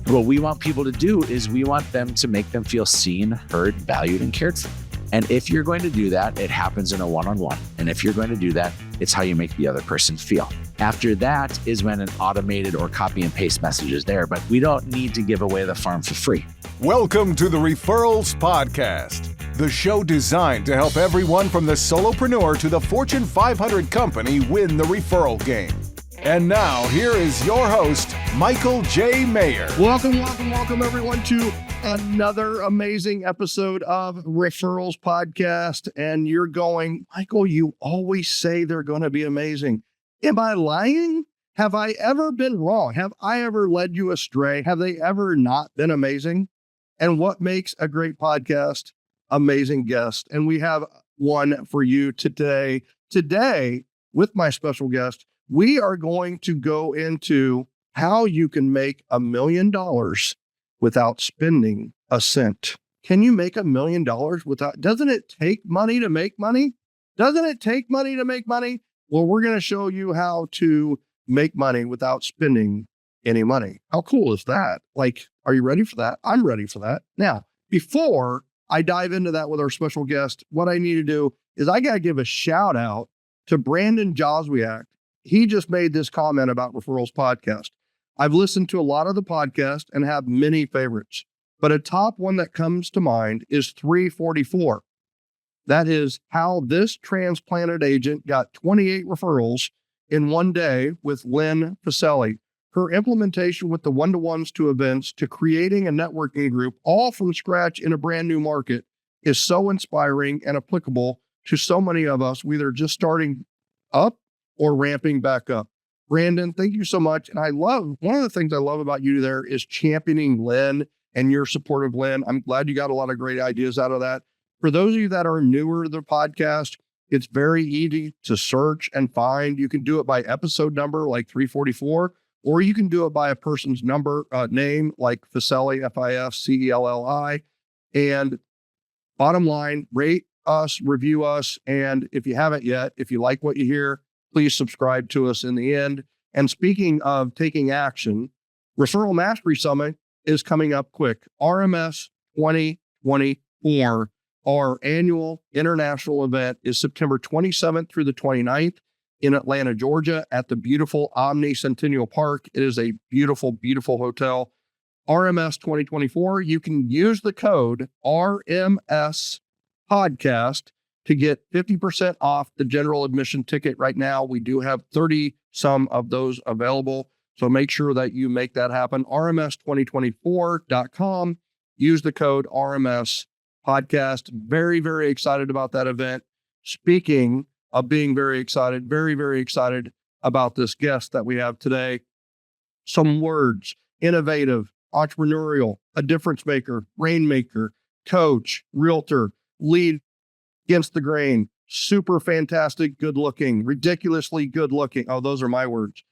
What we want people to do is we want them to make them feel seen, heard, valued, and cared for. And if you're going to do that, it happens in a one-on-one. And if you're going to do that, it's how you make the other person feel. After that is when an automated or copy and paste message is there, but we don't need to give away the farm for free. Welcome to the Referrals Podcast, the show designed to help everyone from the solopreneur to the Fortune 500 company win the referral game. And now, here is your host, Michael J. Maher. Welcome, everyone, to another amazing episode of Referrals Podcast. And you're going, Michael, you always say they're going to be amazing. Am I lying? Have I ever been wrong? Have I ever led you astray? Have they ever not been amazing? And what makes a great podcast? Amazing guest. And we have one for you today. Today, with my special guest, we are going to go into how you can make $1 million without spending a cent. Can you make $1 million without, doesn't it take money to make money? Doesn't it take money to make money? Well, we're going to show you how to make money without spending any money. How cool is that? Like, are you ready for that? I'm ready for that. Now, before I dive into that with our special guest, what I need to do is I got to give a shout out to Brandon Joswiak. He just made this comment about Referrals Podcast. I've listened to a lot of the podcast and have many favorites, but a top one that comes to mind is 344. That is how this transplanted agent got 28 referrals in one day with Lynn Pacelli. Her implementation with the one-to-ones to events to creating a networking group, all from scratch in a brand new market, is so inspiring and applicable to so many of us, either just starting up or ramping back up. Brandon, thank you so much. And one of the things I love about you there is championing Lynn and your support of Lynn. I'm glad you got a lot of great ideas out of that. For those of you that are newer to the podcast, it's very easy to search and find. You can do it by episode number, like 344, or you can do it by a person's name, like Ficelli, F-I-S-C-E-L-L-I. And bottom line, rate us, review us. And if you haven't yet, if you like what you hear, please subscribe to us in the end. And speaking of taking action, Referral Mastery Summit is coming up quick. RMS 2024, our annual international event, is September 27th through the 29th in Atlanta, Georgia, at the beautiful Omni Centennial Park. It is a beautiful, beautiful hotel. RMS 2024, you can use the code RMS Podcast to get 50% off the general admission ticket right now. We do have 30 some of those available. So make sure that you make that happen. RMS2024.com. Use the code RMS Podcast. Very, very excited about that event. Speaking of being very excited, very, very excited about this guest that we have today. Some words: innovative, entrepreneurial, a difference maker, rainmaker, coach, realtor, lead against the grain, super fantastic, good looking, ridiculously good looking. Oh, those are my words.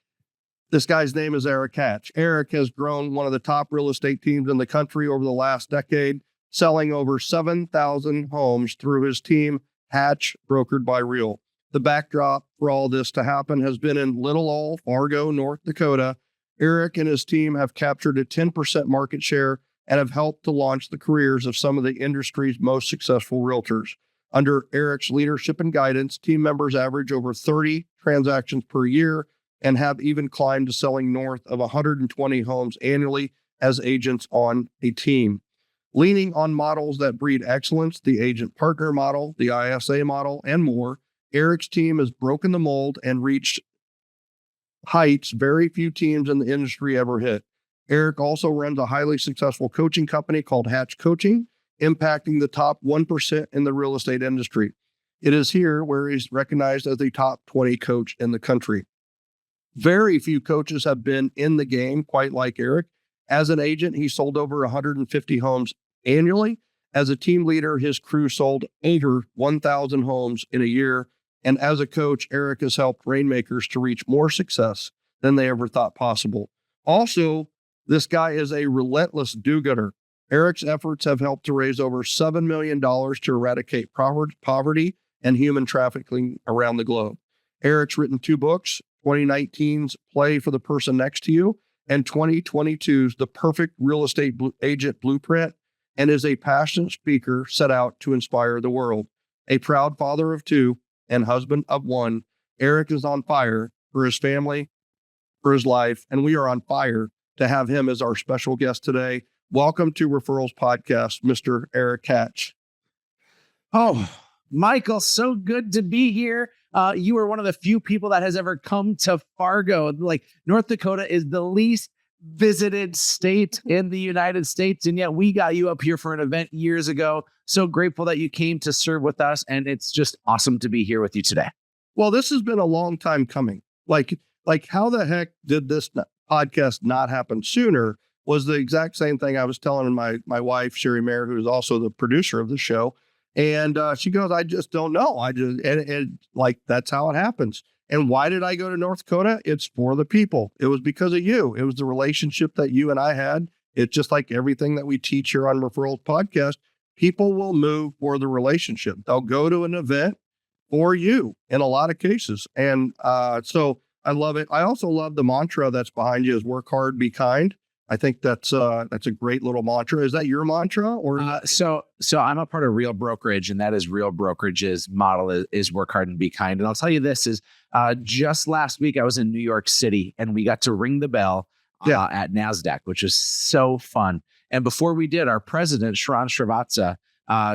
This guy's name is Erik Hatch. Erik has grown one of the top real estate teams in the country over the last decade, selling over 7,000 homes through his team, Hatch, brokered by Real. The backdrop for all this to happen has been in Little Old Fargo, North Dakota. Erik and his team have captured a 10% market share and have helped to launch the careers of some of the industry's most successful realtors. Under Erik's leadership and guidance, team members average over 30 transactions per year and have even climbed to selling north of 120 homes annually as agents on a team. Leaning on models that breed excellence, the agent partner model, the ISA model, and more, Erik's team has broken the mold and reached heights very few teams in the industry ever hit. Erik also runs a highly successful coaching company called Hatch Coaching, impacting the top 1% in the real estate industry. It is here where he's recognized as the top 20 coach in the country. Very few coaches have been in the game quite like Erik. As an agent, he sold over 150 homes annually. As a team leader, his crew sold over 1,000 homes in a year. And as a coach, Erik has helped rainmakers to reach more success than they ever thought possible. Also, this guy is a relentless do-gooder. Erik's efforts have helped to raise over $7 million to eradicate poverty and human trafficking around the globe. Erik's written 2 books, 2019's Play for the Person Next to You and 2022's The Perfect Real Estate Agent Blueprint, and is a passionate speaker set out to inspire the world. A proud father of two and husband of one, Erik is on fire for his family, for his life, and we are on fire to have him as our special guest today. Welcome to Referrals Podcast, Mr. Erik Hatch. Oh, Michael, so good to be here. You are one of the few people that has ever come to Fargo. Like, North Dakota is the least visited state in the United States, and yet we got you up here for an event years ago. So grateful that you came to serve with us, and it's just awesome to be here with you today. Well, this has been a long time coming. Like how the heck did this podcast not happen sooner was the exact same thing I was telling my wife, Sherry Maher, who is also the producer of the show. And she goes, I just don't know. And that's how it happens. And why did I go to North Dakota? It's for the people. It was because of you. It was the relationship that you and I had. It's just like everything that we teach here on Referrals Podcast. People will move for the relationship. They'll go to an event for you in a lot of cases. And so I love it. I also love the mantra that's behind you is work hard, be kind. I think that's a great little mantra. Is that your mantra or? So I'm a part of Real Brokerage, and that is Real Brokerage's model is work hard and be kind. And I'll tell you this is just last week I was in New York City and we got to ring the bell at NASDAQ, which was so fun. And before we did, our president, Sharon Srivatsa,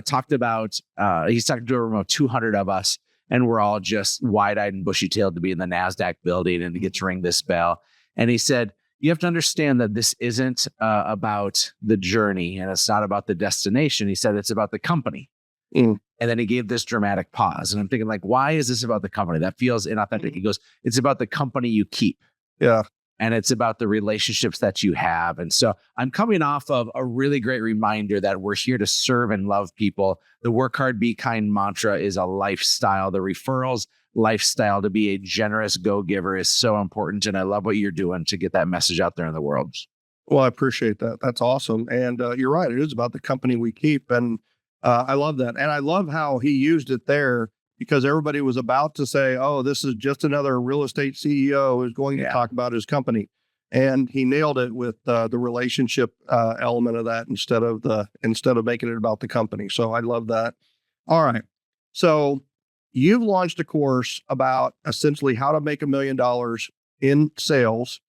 talked about, he's talking to a remote 200 of us, and we're all just wide-eyed and bushy-tailed to be in the NASDAQ building and to get to ring this bell. And he said, you have to understand that this isn't about the journey and it's not about the destination. He said, it's about the company. And then he gave this dramatic pause. And I'm thinking, like, why is this about the company? That feels inauthentic. He goes, it's about the company you keep. Yeah. And it's about the relationships that you have. And so I'm coming off of a really great reminder that we're here to serve and love people. The work hard, be kind mantra is a lifestyle. The referrals lifestyle, to be a generous go-giver, is so important. And I love what you're doing to get that message out there in the world. Well, I appreciate that. That's awesome. And you're right. It is about the company we keep. And I love that. And I love how he used it there, because everybody was about to say, oh, this is just another real estate CEO who's going to talk about his company. And he nailed it with the relationship element of that instead of making it about the company. So I love that. All right. So you've launched a course about essentially how to make $1 million in sales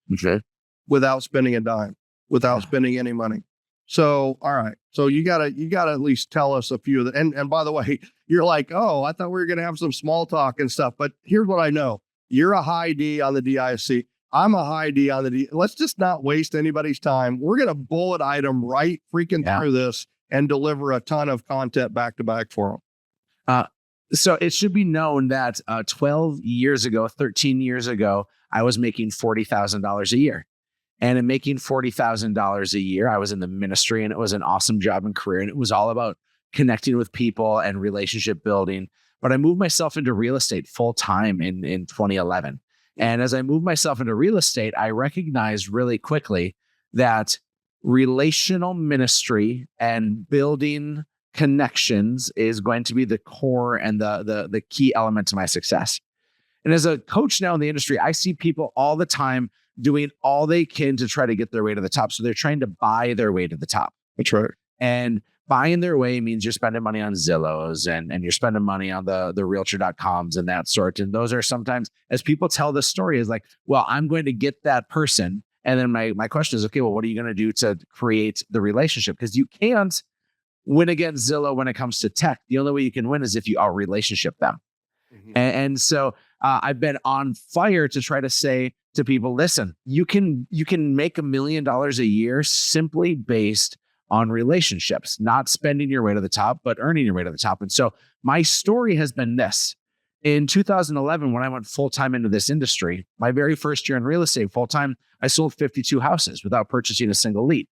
without spending a dime, without spending any money. So, all right. So you gotta at least tell us a few of the, and by the way, you're like, oh, I thought we were going to have some small talk and stuff, but here's what I know. You're a high D on the DISC. I'm a high D on the D. Let's just not waste anybody's time. We're going to bullet item right freaking through this and deliver a ton of content back to back for them. So it should be known that 13 years ago, I was making $40,000 a year. And in making $40,000 a year, I was in the ministry, and it was an awesome job and career. And it was all about connecting with people and relationship building. But I moved myself into real estate full time in 2011. And as I moved myself into real estate, I recognized really quickly that relational ministry and building connections is going to be the core and the key element to my success. And as a coach now in the industry, I see people all the time doing all they can to try to get their way to the top. So they're trying to buy their way to the top. That's right. And buying their way means you're spending money on Zillows and you're spending money on the realtor.coms and that sort. And those are sometimes, as people tell the story, is like, well, I'm going to get that person. And then my question is, okay, well, what are you going to do to create the relationship? Because you can't win against Zillow when it comes to tech. The only way you can win is if you out relationship them. And so I've been on fire to try to say to people, listen, you can make $1 million a year simply based on relationships, not spending your way to the top, but earning your way to the top. And so my story has been this. In 2011, when I went full-time into this industry, my very first year in real estate full-time, I sold 52 houses without purchasing a single lead.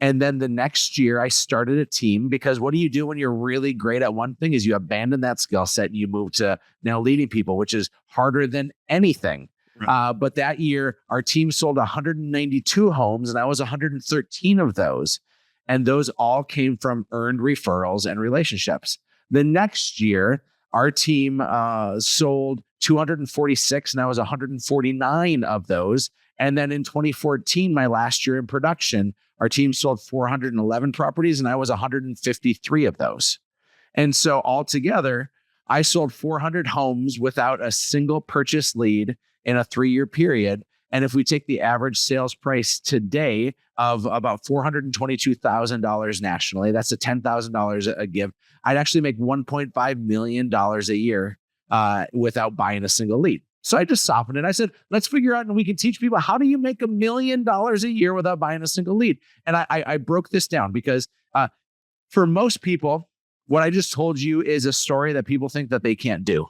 And then the next year I started a team, because what do you do when you're really great at one thing is you abandon that skill set and you move to now leading people, which is harder than anything. Right. But that year our team sold 192 homes and I was 113 of those. And those all came from earned referrals and relationships. The next year our team sold 246 and I was 149 of those. And then in 2014, my last year in production, our team sold 411 properties and I was 153 of those. And so altogether, I sold 400 homes without a single purchase lead in a 3-year period. And if we take the average sales price today of about $422,000 nationally, that's a $10,000 a give. I'd actually make $1.5 million a year without buying a single lead. So I just softened it. I said, let's figure out and we can teach people, how do you make $1 million a year without buying a single lead? And I broke this down because for most people, what I just told you is a story that people think that they can't do.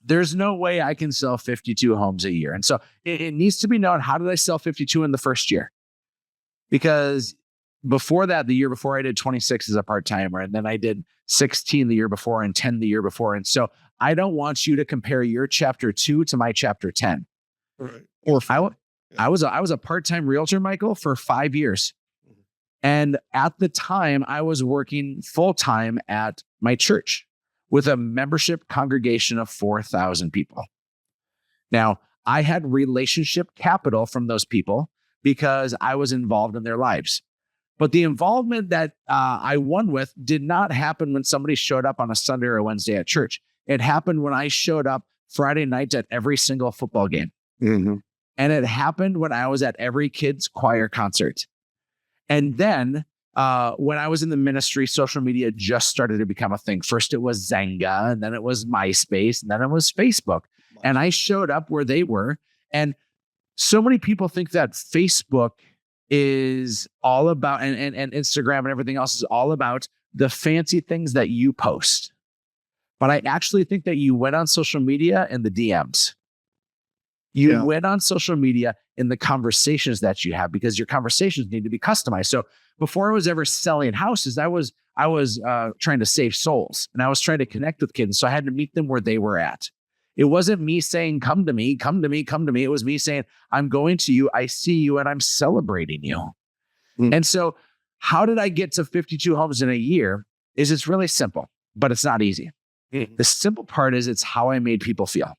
There's no way I can sell 52 homes a year. And so it needs to be known, how did I sell 52 in the first year? Because before that, the year before, I did 26 as a part-timer, and then I did 16 the year before and 10 the year before. And so I don't want you to compare your chapter 2 to my chapter 10. Right. Or I was a part-time realtor, Michael, for 5 years. And at the time, I was working full-time at my church with a membership congregation of 4,000 people. Now, I had relationship capital from those people because I was involved in their lives. But the involvement that I won with did not happen when somebody showed up on a Sunday or a Wednesday at church. It happened when I showed up Friday night at every single football game. And it happened when I was at every kid's choir concert. And then when I was in the ministry, social media just started to become a thing. First, it was Zanga, and then it was MySpace, and then it was Facebook. And I showed up where they were. And so many people think that Facebook is all about, and Instagram and everything else is all about the fancy things that you post. But I actually think that you went on social media in the DMs. You went on social media in the conversations that you have, because your conversations need to be customized. So before I was ever selling houses, I was trying to save souls, and I was trying to connect with kids. So I had to meet them where they were at. It wasn't me saying, come to me, come to me, come to me. It was me saying, I'm going to you, I see you, and I'm celebrating you. And so how did I get to 52 homes in a year? It's really simple, but it's not easy. The simple part is it's how I made people feel.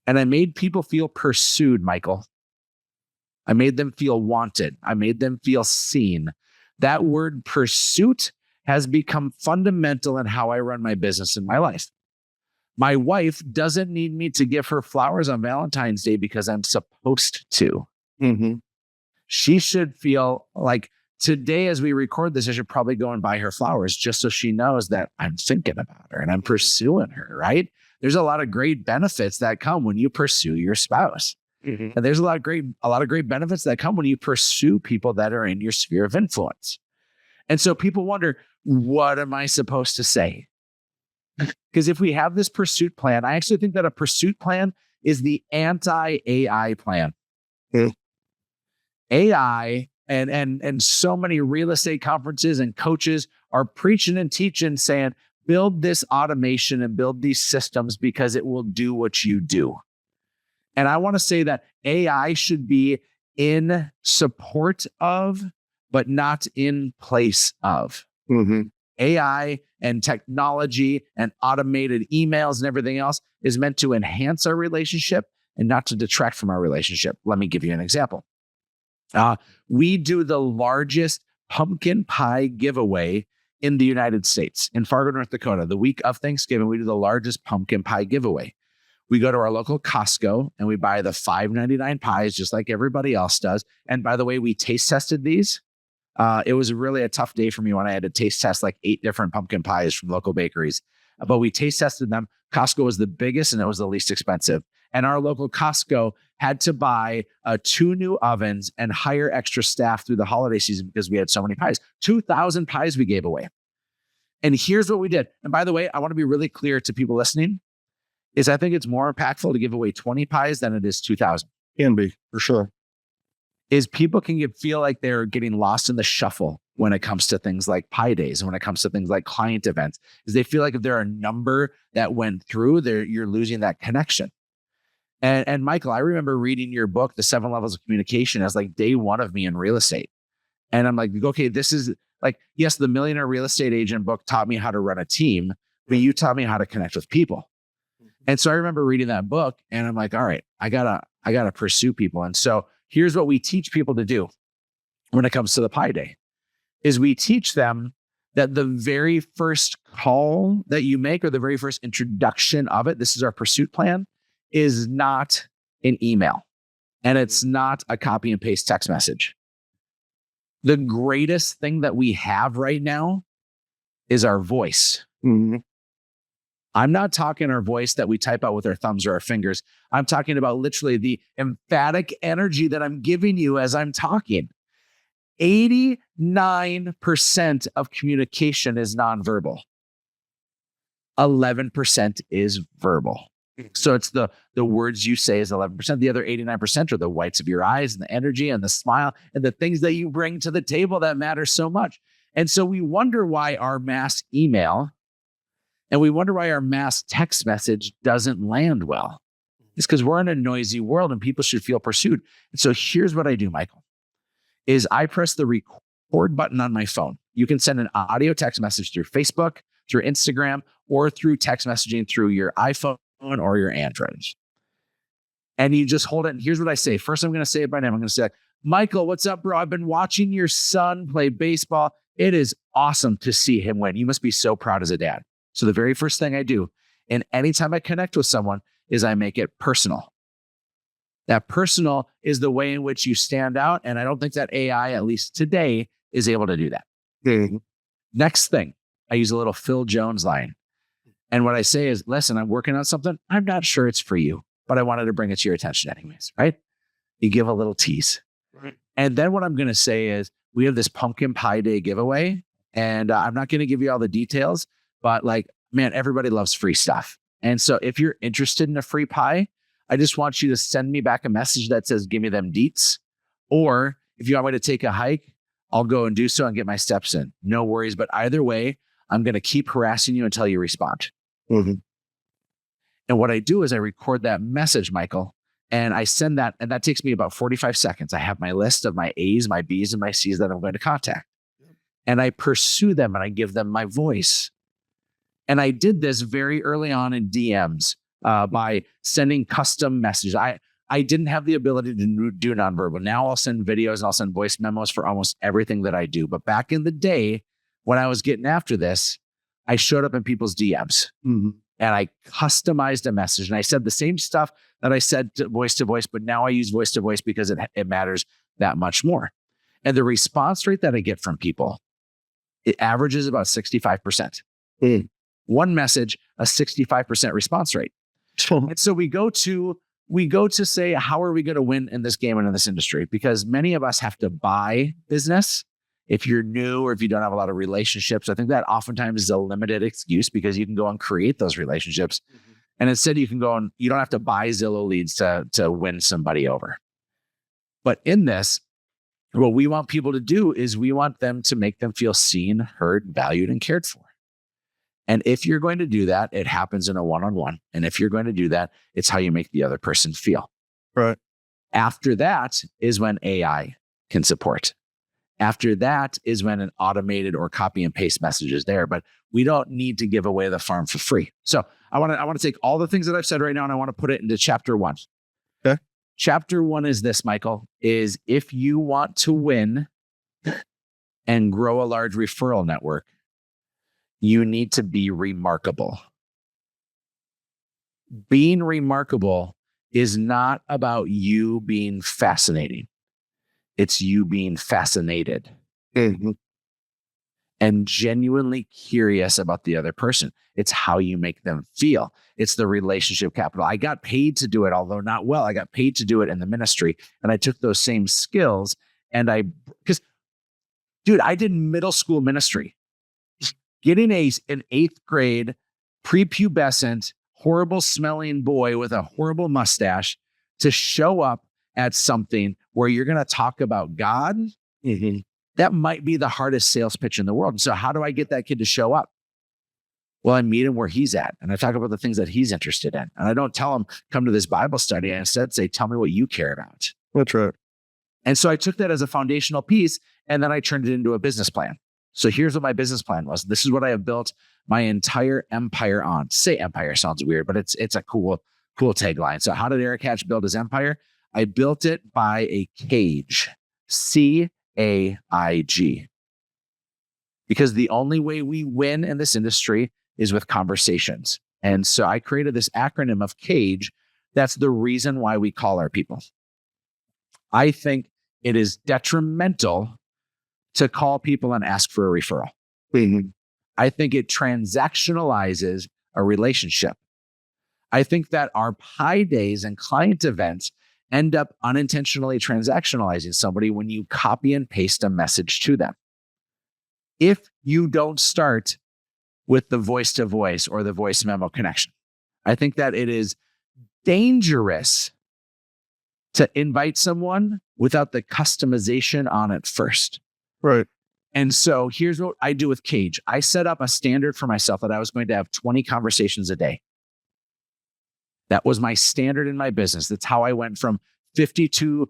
And I made people feel pursued, Michael. I made them feel wanted. I made them feel seen. That word pursuit has become fundamental in how I run my business in my life. My wife doesn't need me to give her flowers on Valentine's Day because I'm supposed to. She should feel like today, as we record this, I should probably go and buy her flowers just so she knows that I'm thinking about her and I'm pursuing her, right? There's a lot of great benefits that come when you pursue your spouse. And there's a lot of great benefits that come when you pursue people that are in your sphere of influence. And so people wonder, what am I supposed to say? Because if we have this pursuit plan, I actually think that a pursuit plan is the anti-AI plan. AI and so many real estate conferences and coaches are preaching and teaching, saying, build this automation and build these systems because it will do what you do. And I want to say that AI should be in support of, but not in place of. AI and technology and automated emails and everything else is meant to enhance our relationship and not to detract from our relationship. Let me give you an example. We do the largest pumpkin pie giveaway in the United States, in Fargo, North Dakota. The week of Thanksgiving, we do the largest pumpkin pie giveaway. We go to our local Costco and we buy the $5.99 pies just like everybody else does. And by the way, we taste tested these. It was really a tough day for me when I had to taste test like 8 different pumpkin pies from local bakeries. But we taste tested them. Costco was the biggest and it was the least expensive. And our local Costco had to buy 2 new ovens and hire extra staff through the holiday season because we had so many pies. 2,000 pies we gave away. And here's what we did. And by the way, I want to be really clear to people listening, is I think it's more impactful to give away 20 pies than it is 2,000. Can be, for sure. Is people can feel like they're getting lost in the shuffle when it comes to things like pie days and when it comes to things like client events, is they feel like if they're a number that went through, you're losing that connection. And Michael, I remember reading your book, The 7 Levels of Communication, as like day one of me in real estate. And I'm like, okay, this is like, yes, the Millionaire Real Estate Agent book taught me how to run a team, but you taught me how to connect with people. And so I remember reading that book and I'm like, all right, I gotta I got to pursue people. And so here's what we teach people to do when it comes to the Pi Day is we teach them that the very first call that you make or the very first introduction of it, this is our pursuit plan, is not an email and it's not a copy and paste text message. The greatest thing that we have right now is our voice. Mm-hmm. I'm not talking our voice that we type out with our thumbs or our fingers. I'm talking about literally the emphatic energy that I'm giving you as I'm talking. 89% of communication is nonverbal. 11% is verbal. So it's the words you say is 11%. The other 89% are the whites of your eyes and the energy and the smile and the things that you bring to the table that matter so much. And so we wonder why our mass email and we wonder why our mass text message doesn't land well. It's because we're in a noisy world and people should feel pursued. And so here's what I do, Michael, is I press the record button on my phone. You can send an audio text message through Facebook, through Instagram, or through text messaging through your iPhone or your Android. And you just hold it. And here's what I say. First, I'm going to say it by name. I'm going to say, Michael, what's up, bro? I've been watching your son play baseball. It is awesome to see him win. You must be so proud as a dad. So the very first thing I do, and anytime I connect with someone, is I make it personal. That personal is the way in which you stand out. And I don't think that AI, at least today, is able to do that. Mm-hmm. Next thing, I use a little Phil Jones line. And what I say is, listen, I'm working on something. I'm not sure it's for you, but I wanted to bring it to your attention anyways, right? You give a little tease. Right. And then what I'm going to say is, we have this pumpkin pie day giveaway. And I'm not going to give you all the details, but like, man, everybody loves free stuff. And so if you're interested in a free pie, I just want you to send me back a message that says, give me them deets. Or if you want me to take a hike, I'll go and do so and get my steps in. No worries. But either way, I'm going to keep harassing you until you respond. Mm-hmm. And what I do is I record that message, Michael, and I send that. And that takes me about 45 seconds. I have my list of my A's, my B's, and my C's that I'm going to contact. And I pursue them and I give them my voice. And I did this very early on in DMs by sending custom messages. I didn't have the ability to do nonverbal. Now I'll send videos and I'll send voice memos for almost everything that I do. But back in the day, when I was getting after this, I showed up in people's DMs and I customized a message. And I said the same stuff that I said to voice, but now I use voice to voice because it matters that much more. And the response rate that I get from people, it averages about 65%. One message, a 65% response rate. And so we go to say, how are we going to win in this game and in this industry? Because many of us have to buy business. If you're new or if you don't have a lot of relationships, I think that oftentimes is a limited excuse because you can go and create those relationships. Mm-hmm. And instead you can go and you don't have to buy Zillow leads to win somebody over. But in this, what we want people to do is we want them to make them feel seen, heard, valued, and cared for. And if you're going to do that, it happens in a one-on-one. And if you're going to do that, it's how you make the other person feel. Right. After that is when AI can support. After that is when an automated or copy and paste message is there, but we don't need to give away the farm for free. So I want to take all the things that I've said right now and I want to put it into chapter 1. Okay. Chapter 1 is this, Michael, is if you want to win and grow a large referral network, you need to be remarkable. Being remarkable is not about you being fascinating. It's you being fascinated and genuinely curious about the other person. It's how you make them feel. It's the relationship capital. I got paid to do it, although not well. I got paid to do it in the ministry. And I took those same skills and because dude, I did middle school ministry. Getting an 8th grade prepubescent, horrible smelling boy with a horrible mustache to show up at something where you're going to talk about God, that might be the hardest sales pitch in the world. And so how do I get that kid to show up? Well, I meet him where he's at and I talk about the things that he's interested in. And I don't tell him, come to this Bible study. I instead say, tell me what you care about. That's right. And so I took that as a foundational piece and then I turned it into a business plan. So here's what my business plan was. This is what I have built my entire empire on. To say empire sounds weird, but it's a cool Cool tagline. So how did Erik Hatch build his empire? I built it by a cage, CAIG. Because the only way we win in this industry is with conversations. And so I created this acronym of CAGE. That's the reason why we call our people. I think it is detrimental to call people and ask for a referral. I think it transactionalizes a relationship. I think that our pie days and client events end up unintentionally transactionalizing somebody when you copy and paste a message to them. If you don't start with the voice to voice or the voice memo connection, I think that it is dangerous to invite someone without the customization on it first. Right. And so here's what I do with Cage. I set up a standard for myself that I was going to have 20 conversations a day. That was my standard in my business. That's how I went from 52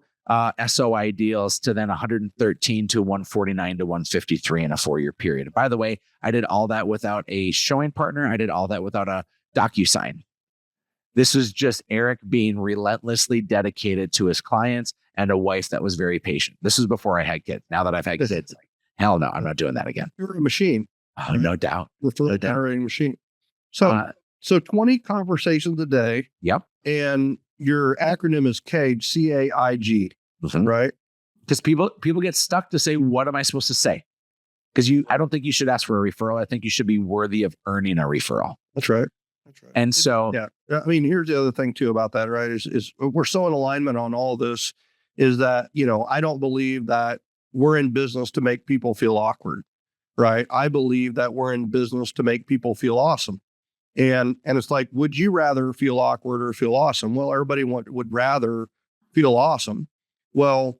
SOI deals to then 113 to 149 to 153 in a 4-year period. By the way, I did all that without a showing partner. I did all that without a DocuSign. This was just Erik being relentlessly dedicated to his clients and a wife that was very patient. This was before I had kids. Now that I've had kids, like, hell no, I'm not doing that again. You're a machine. Oh, no doubt. Referral generating machine. So 20 conversations a day. Yep. And your acronym is CAIG, CAIG, right? Because people get stuck to say, what am I supposed to say? Because I don't think you should ask for a referral. I think you should be worthy of earning a referral. That's right. And so, yeah, I mean, here's the other thing too about that, right? Is we're so in alignment on all this is that, I don't believe that we're in business to make people feel awkward, right? I believe that we're in business to make people feel awesome. And it's like, would you rather feel awkward or feel awesome? Well, everybody would rather feel awesome. Well,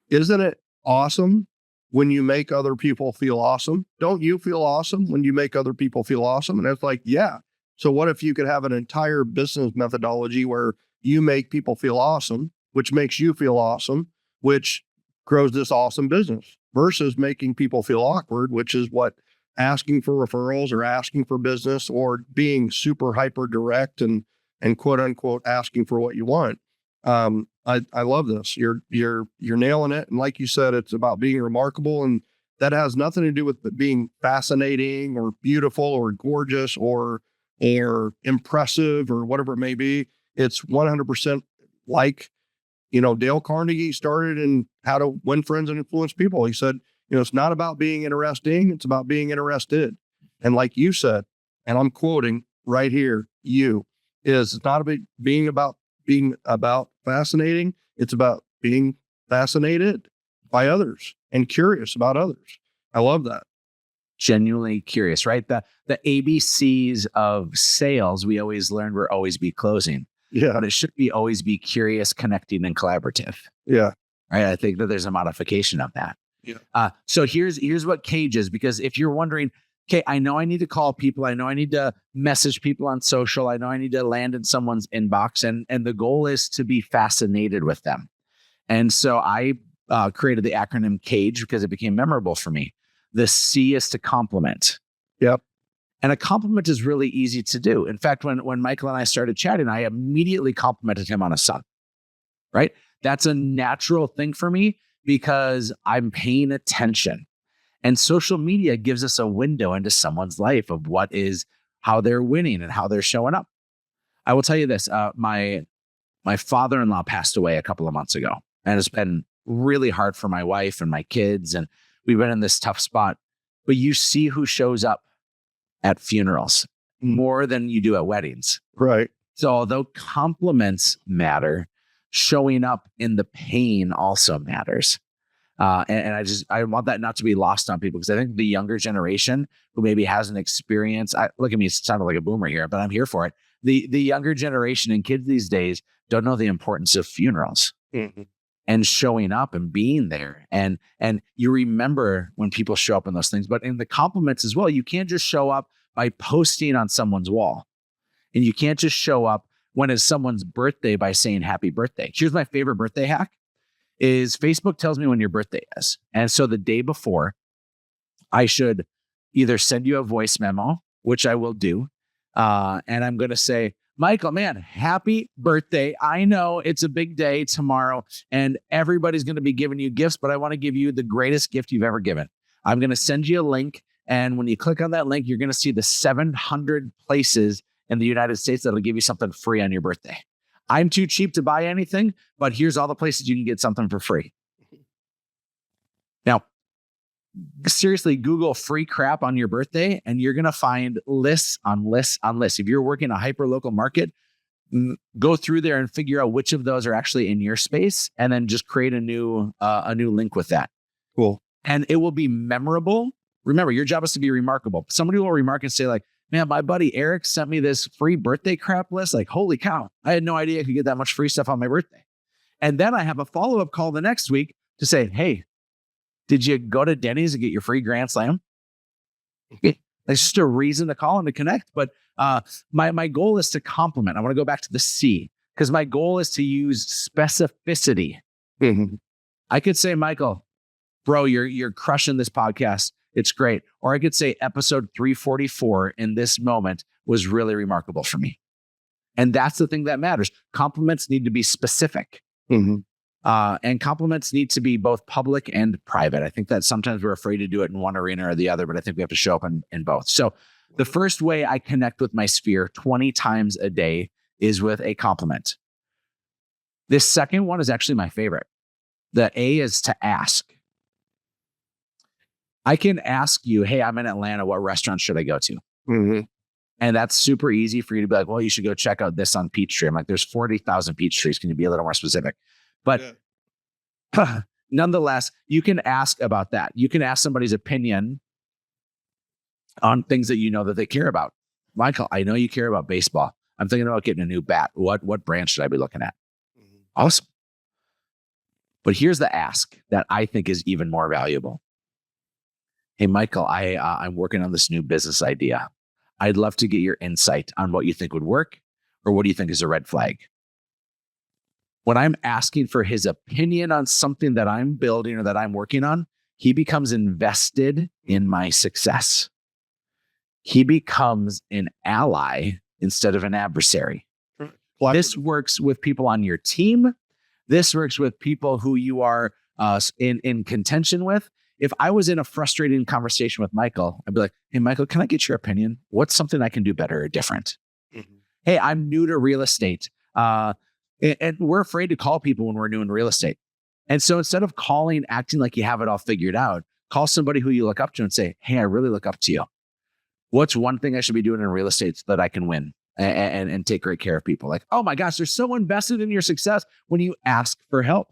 isn't it awesome when you make other people feel awesome? Don't you feel awesome when you make other people feel awesome? And it's like, yeah. So what if you could have an entire business methodology where you make people feel awesome, which makes you feel awesome, which grows this awesome business, versus making people feel awkward, which is what asking for referrals or asking for business or being super hyper direct and quote unquote asking for what you want. I love this. You're nailing it. And like you said, it's about being remarkable, and that has nothing to do with being fascinating or beautiful or gorgeous or impressive or whatever it may be. It's 100% like, Dale Carnegie started in How to Win Friends and Influence People. He said, it's not about being interesting. It's about being interested. And like you said, and I'm quoting right here, it's not about being about fascinating. It's about being fascinated by others and curious about others. I love that. Genuinely curious, right? The ABCs of sales, we always learned were always be closing. Yeah. But it should be always be curious, connecting, and collaborative. Yeah. Right. I think that there's a modification of that. Yeah. So here's what Cage is, because if you're wondering, okay, I know I need to call people. I know I need to message people on social. I know I need to land in someone's inbox. And the goal is to be fascinated with them. And so I created the acronym CAGE because it became memorable for me. The C is to compliment. Yep. And a compliment is really easy to do. In fact, when Michael and I started chatting, I immediately complimented him on his son, right? That's a natural thing for me because I'm paying attention. And social media gives us a window into someone's life of how they're winning and how they're showing up. I will tell you this, my father-in-law passed away a couple of months ago, and it's been really hard for my wife and my kids, and we've been in this tough spot. But you see who shows up at funerals more than you do at weddings. Right. So although compliments matter, showing up in the pain also matters. And I want that not to be lost on people, because I think the younger generation who maybe hasn't experienced, look at me, it sounded like a boomer here, but I'm here for it. The younger generation and kids these days don't know the importance of funerals and showing up and being there. And you remember when people show up in those things, but in the compliments as well, you can't just show up by posting on someone's wall. And you can't just show up when it's someone's birthday by saying happy birthday. Here's my favorite birthday hack is Facebook tells me when your birthday is. And so the day before, I should either send you a voice memo, which I will do. And I'm going to say, Michael, man, happy birthday. I know it's a big day tomorrow and everybody's going to be giving you gifts, but I want to give you the greatest gift you've ever given. I'm going to send you a link. And when you click on that link, you're going to see the 700 places in the United States that'll give you something free on your birthday. I'm too cheap to buy anything, but here's all the places you can get something for free. Now, seriously, Google free crap on your birthday, and you're going to find lists on lists on lists. If you're working a hyper-local market, go through there and figure out which of those are actually in your space, and then just create a new link with that. Cool. And it will be memorable. Remember, your job is to be remarkable. Somebody will remark and say like, man, my buddy Eric sent me this free birthday crap list. Like, holy cow, I had no idea I could get that much free stuff on my birthday. And then I have a follow-up call the next week to say, hey, did you go to Denny's and get your free Grand Slam? It's just a reason to call and to connect. But my goal is to compliment. I want to go back to the C, because my goal is to use specificity. Mm-hmm. I could say, Michael, bro, you're crushing this podcast. It's great. Or I could say episode 344 in this moment was really remarkable for me. And that's the thing that matters. Compliments need to be specific. Mm-hmm. And compliments need to be both public and private. I think that sometimes we're afraid to do it in one arena or the other, but I think we have to show up in both. So the first way I connect with my sphere 20 times a day is with a compliment. This second one is actually my favorite. The A is to ask. I can ask you, hey, I'm in Atlanta. What restaurant should I go to? Mm-hmm. And that's super easy for you to be like, well, you should go check out this on Peachtree. I'm like, there's 40,000 Peachtrees. Can you be a little more specific? But nonetheless, you can ask about that. You can ask somebody's opinion on things that you know that they care about. Michael, I know you care about baseball. I'm thinking about getting a new bat. What brand should I be looking at? Mm-hmm. Awesome. But here's the ask that I think is even more valuable. Hey, Michael, I'm working on this new business idea. I'd love to get your insight on what you think would work, or what do you think is a red flag? When I'm asking for his opinion on something that I'm building or that I'm working on, he becomes invested in my success. He becomes an ally instead of an adversary. This works with people on your team. This works with people who you are in contention with. If I was in a frustrating conversation with Michael, I'd be like, hey, Michael, can I get your opinion? What's something I can do better or different? Mm-hmm. Hey, I'm new to real estate. And we're afraid to call people when we're new in real estate. And so instead of calling, acting like you have it all figured out, call somebody who you look up to and say, hey, I really look up to you. What's one thing I should be doing in real estate so that I can win and take great care of people? Like, oh my gosh, they're so invested in your success when you ask for help.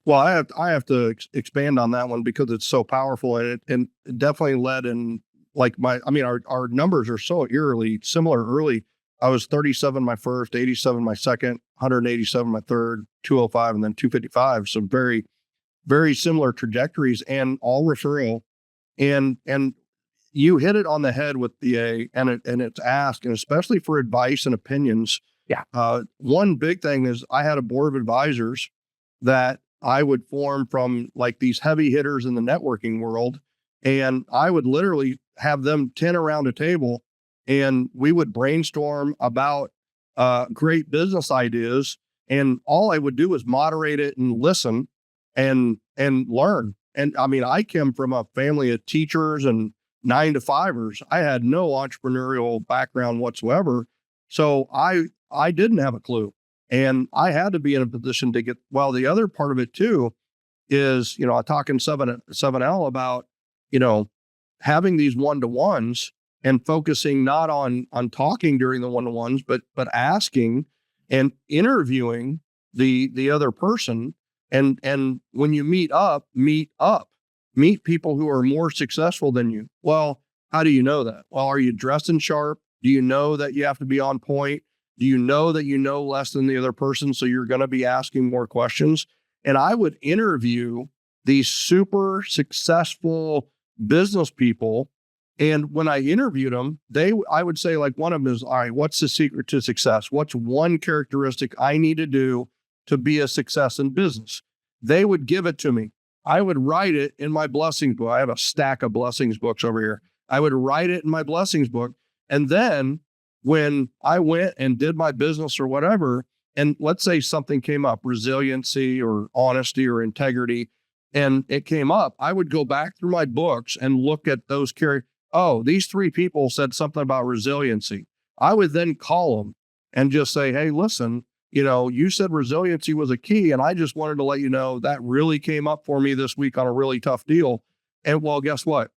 Well, I have to expand on that one because it's so powerful, and it definitely led in like our numbers are so eerily similar early. I was 37 my first, 87 my second, 187 my third, 205, and then 255. So very, very similar trajectories, and all referral. And you hit it on the head with the A, and it's asked, and especially for advice and opinions. Yeah. One big thing is I had a board of advisors that I would form from like these heavy hitters in the networking world. And I would literally have them 10 around a table, and we would brainstorm about great business ideas. And all I would do was moderate it and listen and learn. And I mean, I came from a family of teachers and 9-to-5ers. I had no entrepreneurial background whatsoever. So I didn't have a clue. And I had to be in a position to get, well, the other part of it too is, I talk in 7L about, having these one-to-ones and focusing not on talking during the one-to-ones, but asking and interviewing the other person. And when you meet people who are more successful than you. Well, how do you know that? Well, are you dressing sharp? Do you know that you have to be on point? Do you know that you know less than the other person, so you're going to be asking more questions? And I would interview these super successful business people. And when I interviewed them, I would say, like, one of them is, all right, what's the secret to success? What's one characteristic I need to do to be a success in business? They would give it to me. I would write it in my blessings book. I have a stack of blessings books over here. I would write it in my blessings book. And then when I went and did my business or whatever, and let's say something came up, resiliency or honesty or integrity, and it came up, I would go back through my books and look at those oh, these 3 people said something about resiliency. I would then call them and just say, hey, listen, you said resiliency was a key, and I just wanted to let you know that really came up for me this week on a really tough deal. And well, guess what?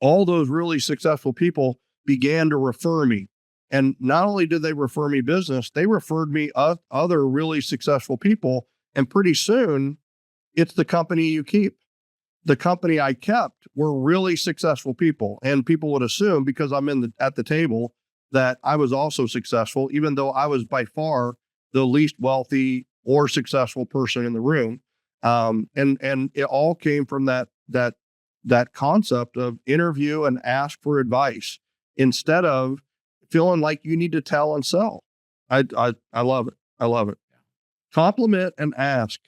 All those really successful people began to refer me. And not only did they refer me business, they referred me other really successful people. And pretty soon, it's the company you keep. The company I kept were really successful people. And people would assume, because I'm at the table, that I was also successful, even though I was by far the least wealthy or successful person in the room. And it all came from that concept of interview and ask for advice instead of feeling like you need to tell and sell. I love it. I love it. Compliment and ask.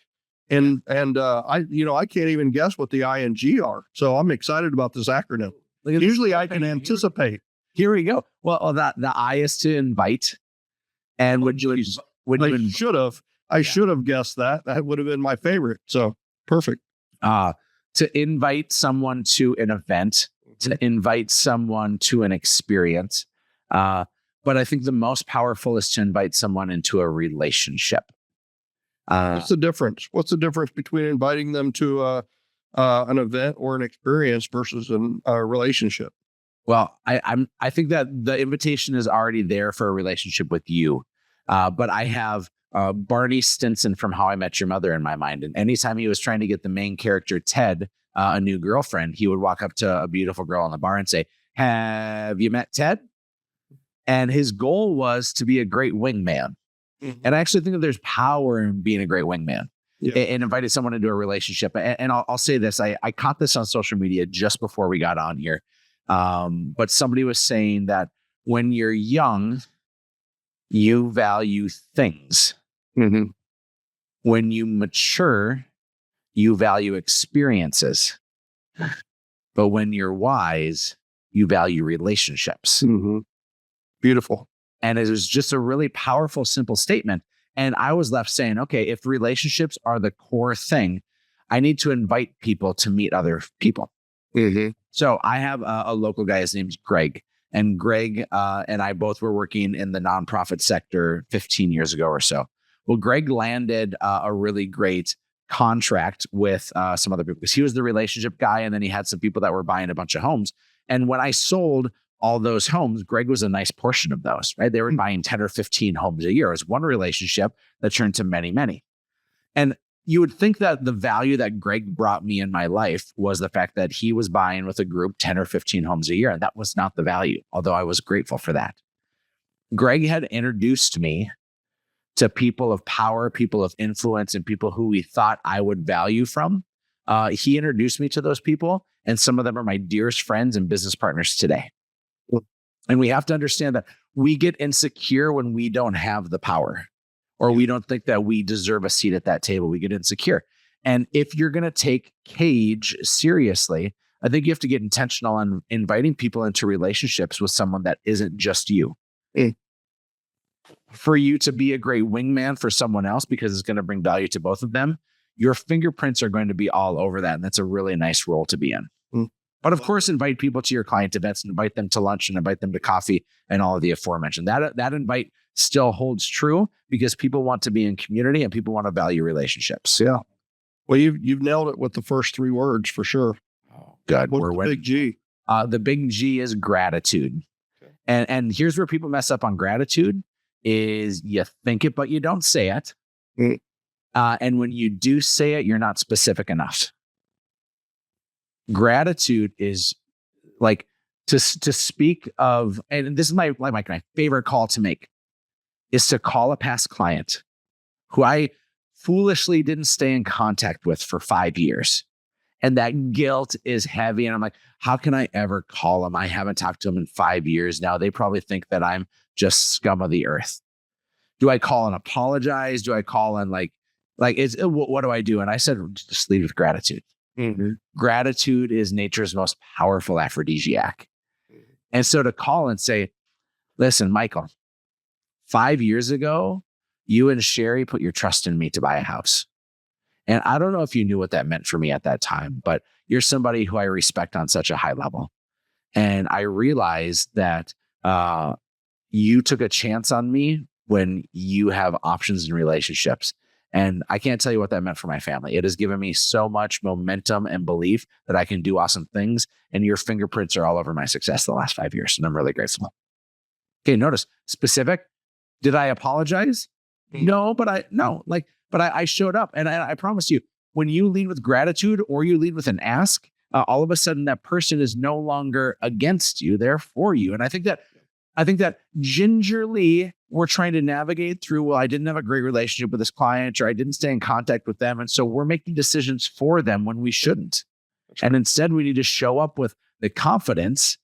And I can't even guess what the ING are. So I'm excited about this acronym. Usually I can anticipate. Here we go. Well, the I is to invite. And I should have guessed that. That would have been my favorite. So perfect. To invite someone to an event, to invite someone to an experience. But I think the most powerful is to invite someone into a relationship. What's the difference? What's the difference between inviting them to an event or an experience versus a relationship? Well, I think that the invitation is already there for a relationship with you. But I have Barney Stinson from How I Met Your Mother in my mind. And anytime he was trying to get the main character, Ted, a new girlfriend, he would walk up to a beautiful girl in the bar and say, have you met Ted? And his goal was to be a great wingman. Mm-hmm. And I actually think that there's power in being a great wingman. Yeah. And invited someone into a relationship. And I'll say this, I caught this on social media just before we got on here. But somebody was saying that when you're young, you value things. Mm-hmm. When you mature, you value experiences. But when you're wise, you value relationships. Mm-hmm. Beautiful. And it was just a really powerful, simple statement. And I was left saying, okay, if relationships are the core thing, I need to invite people to meet other people. Mm-hmm. So I have a local guy, his name's Greg. And Greg and I both were working in the nonprofit sector 15 years ago or so. Well, Greg landed a really great contract with some other people because he was the relationship guy. And then he had some people that were buying a bunch of homes. And when I sold all those homes, Greg was a nice portion of those, right? They were buying 10 or 15 homes a year. It was one relationship that turned to many, many. And you would think that the value that Greg brought me in my life was the fact that he was buying with a group 10 or 15 homes a year. And that was not the value, although I was grateful for that. Greg had introduced me to people of power, people of influence, and people who we thought I would value from. He introduced me to those people, and some of them are my dearest friends and business partners today. And we have to understand that we get insecure when we don't have the power, or we don't think that we deserve a seat at that table. We get insecure. And if you're going to take Cage seriously, I think you have to get intentional on inviting people into relationships with someone that isn't just you. For you to be a great wingman for someone else, because it's going to bring value to both of them, your fingerprints are going to be all over that. And that's a really nice role to be in. But of course, invite people to your client events and invite them to lunch and invite them to coffee and all of the aforementioned. That invite still holds true because people want to be in community and people want to value relationships. Yeah. Well, you've nailed it with the first 3 words for sure. Oh, good. What's the big G? The big G is gratitude. Okay. And here's where people mess up on gratitude is you think it, but you don't say it. And when you do say it, you're not specific enough. Gratitude is like to speak of, and this is my favorite call to make, is to call a past client who I foolishly didn't stay in contact with for 5 years. And that guilt is heavy. And I'm like, how can I ever call them? I haven't talked to them in 5 years now. They probably think that I'm just scum of the earth. Do I call and apologize? Do I call and what do I do? And I said, just lead with gratitude. Mm-hmm. Gratitude is nature's most powerful aphrodisiac. And so to call and say, listen, Michael, 5 years ago, you and Sherry put your trust in me to buy a house. And I don't know if you knew what that meant for me at that time, but you're somebody who I respect on such a high level. And I realized that you took a chance on me when you have options in relationships. And I can't tell you what that meant for my family. It has given me so much momentum and belief that I can do awesome things. And your fingerprints are all over my success the last 5 years. And I'm really grateful. Okay, notice specific. Did I apologize? No, but I showed up. And I promise you, when you lead with gratitude or you lead with an ask, all of a sudden that person is no longer against you, they're for you. And I think that gingerly we're trying to navigate through, well, I didn't have a great relationship with this client, or I didn't stay in contact with them. And so we're making decisions for them when we shouldn't. And instead we need to show up with the confidence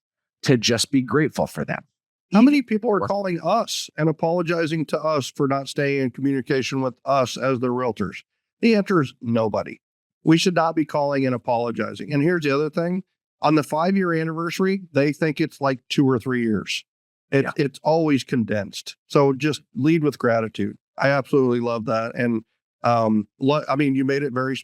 to just be grateful for them. How many people are calling us and apologizing to us for not staying in communication with us as their realtors? The answer is nobody. We should not be calling and apologizing. And here's the other thing. On the 5-year anniversary, they think it's like 2 or 3 years. It's always condensed. So just lead with gratitude. I absolutely love that. And you made it very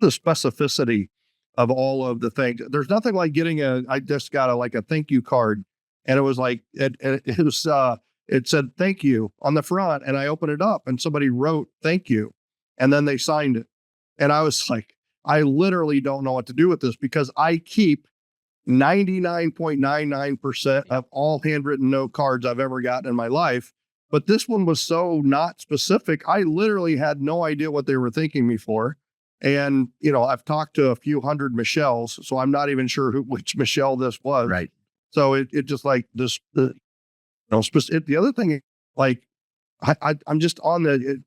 the specificity of all of the things. There's nothing like getting I just got a thank you card. And it was like, it said, thank you on the front. And I opened it up and somebody wrote, thank you. And then they signed it. And I was like, I literally don't know what to do with this, because I keep 99.99% of all handwritten note cards I've ever gotten in my life. But this one was so not specific. I literally had no idea what they were thanking me for. And, I've talked to a few hundred Michelles, so I'm not even sure which Michelle this was. Right. So it just like this, the other thing, like I'm just on the,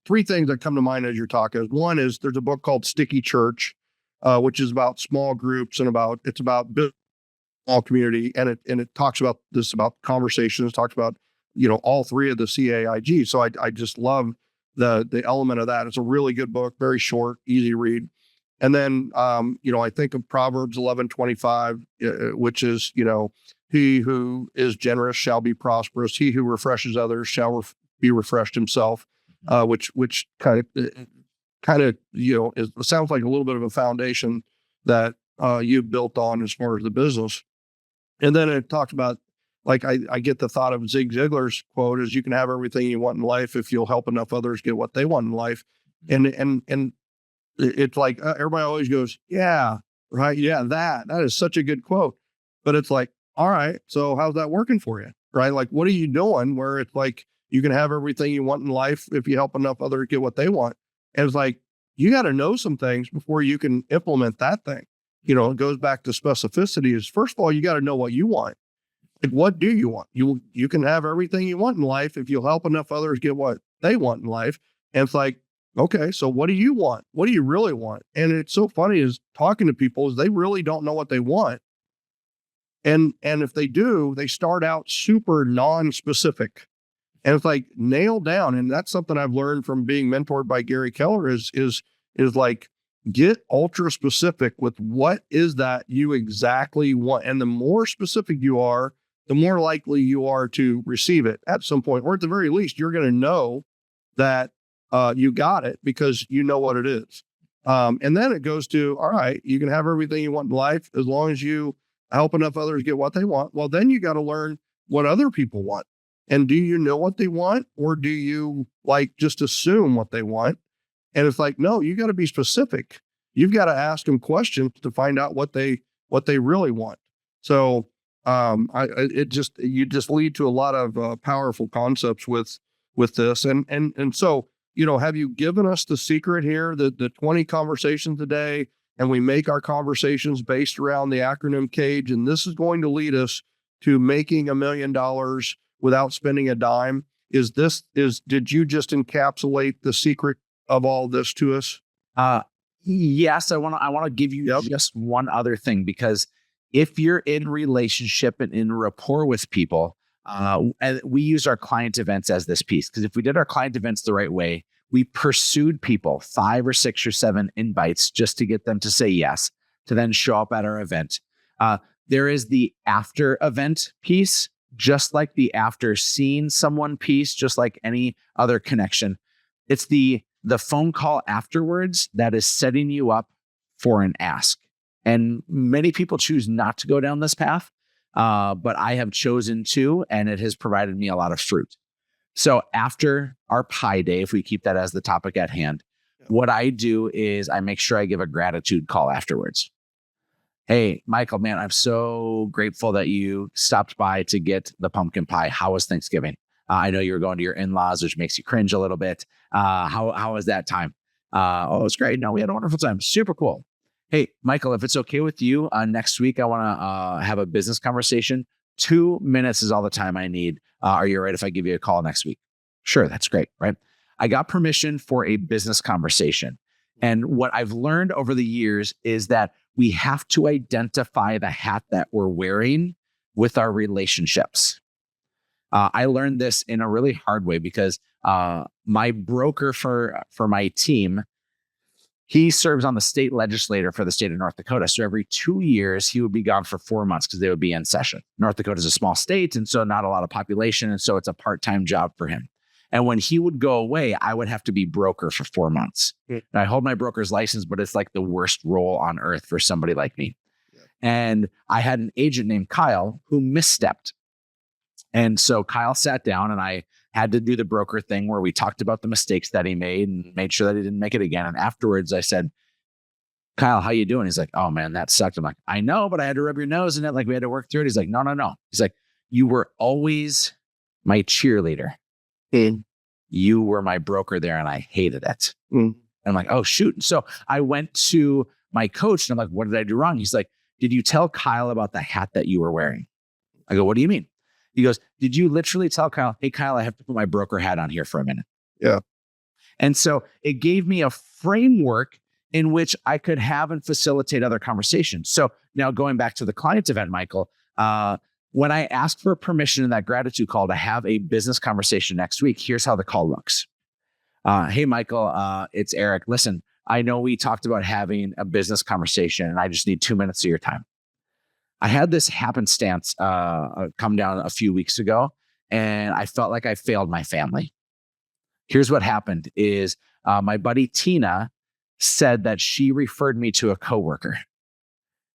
3 things that come to mind as you're talking. One is there's a book called Sticky Church, which is about small groups and it's about small community. And it talks about conversations, talks about, all 3 of the CAIG. So I just love the element of that. It's a really good book, very short, easy read. And then, I think of Proverbs 11:25, which is, he who is generous shall be prosperous. He who refreshes others shall be refreshed himself, which kind of, it sounds like a little bit of a foundation that you've built on as far as the business. And then it talked about, like, I get the thought of Zig Ziglar's quote is, you can have everything you want in life if you'll help enough others get what they want in life. And it's like, everybody always goes, yeah, right. Yeah. That is such a good quote, but it's like, all right, so how's that working for you? Right. Like, what are you doing where it's like, you can have everything you want in life if you help enough others get what they want. And it's like, you got to know some things before you can implement that thing. It goes back to specificity. Is, first of all, you got to know what you want. Like, what do you want? You can have everything you want in life if you'll help enough others get what they want in life. And it's like, okay, so what do you want? What do you really want? And it's so funny is talking to people is they really don't know what they want. And if they do, they start out super non-specific. And it's like, nail down. And that's something I've learned from being mentored by Gary Keller is like, get ultra specific with what is that you exactly want. And the more specific you are, the more likely you are to receive it at some point, or at the very least, you're going to know that you got it because you know what it is. And then it goes to, all right, you can have everything you want in life as long as you help enough others get what they want. Well, then you got to learn what other people want. And do you know what they want, or do you like just assume what they want? And it's like, no, you got to be specific. You've got to ask them questions to find out what they really want. So you just lead to a lot of powerful concepts with this. And so, have you given us the secret here, the 20 conversations a day, and we make our conversations based around the acronym CAGE, and this is going to lead us to making $1 million without spending a dime? Did you just encapsulate the secret of all this to us? Yes, I want to give you just one other thing, because if you're in relationship and in rapport with people, and we use our client events as this piece, because if we did our client events the right way, we pursued people 5 or 6 or 7 invites just to get them to say yes, to then show up at our event. There is the after event piece just like the after seeing someone piece, just like any other connection. It's the phone call afterwards that is setting you up for an ask. And many people choose not to go down this path, but I have chosen to, and it has provided me a lot of fruit. So after our pie day, if we keep that as the topic at hand, what I do is I make sure I give a gratitude call afterwards. Hey, Michael, man, I'm so grateful that you stopped by to get the pumpkin pie. How was Thanksgiving? I know you were going to your in-laws, which makes you cringe a little bit. How was that time? Oh, it was great. No, we had a wonderful time. Super cool. Hey, Michael, if it's okay with you, next week, I want to have a business conversation. 2 minutes is all the time I need. Are you all right if I give you a call next week? Sure, that's great, right? I got permission for a business conversation. And what I've learned over the years is that we have to identify the hat that we're wearing with our relationships. I learned this in a really hard way because my broker for my team, he serves on the state legislature for the state of North Dakota. So every 2 years, he would be gone for 4 months because they would be in session. North Dakota is a small state, and so not a lot of population. And so it's a part-time job for him. And when he would go away, I would have to be broker for 4 months. And I hold my broker's license, but it's like the worst role on earth for somebody like me. And I had an agent named Kyle who misstepped. And so Kyle sat down and I had to do the broker thing where we talked about the mistakes that he made and made sure that he didn't make it again. And afterwards I said, Kyle, how you doing? He's like, oh man, that sucked. I'm like, I know, but I had to rub your nose in it. Like we had to work through it. He's like, no. He's like, you were always my cheerleader. You were my broker there and I hated it. And I'm like, oh shoot. So I went to my coach and I'm like, what did I do wrong? He's like, did you tell Kyle about the hat that you were wearing? I go, what do you mean? He goes, did you literally tell Kyle, hey, Kyle, I have to put my broker hat on here for a minute? Yeah. And so it gave me a framework in which I could have and facilitate other conversations. So now going back to the client event, Michael, when I asked for permission in that gratitude call to have a business conversation next week, here's how the call looks. Hey, Michael, it's Erik. Listen, I know we talked about having a business conversation and I just need 2 minutes of your time. I had this happenstance come down a few weeks ago, and I felt like I failed my family. Here's what happened is my buddy Tina said that she referred me to a coworker,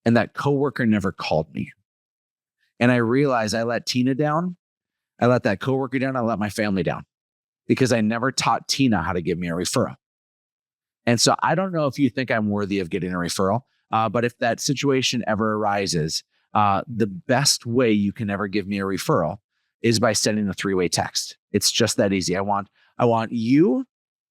and that coworker never called me. And I realized I let Tina down. I let that coworker down. I let my family down because I never taught Tina how to give me a referral. And so I don't know if you think I'm worthy of getting a referral, but if that situation ever arises, the best way you can ever give me a referral is by sending a 3-way text. It's just that easy. I want you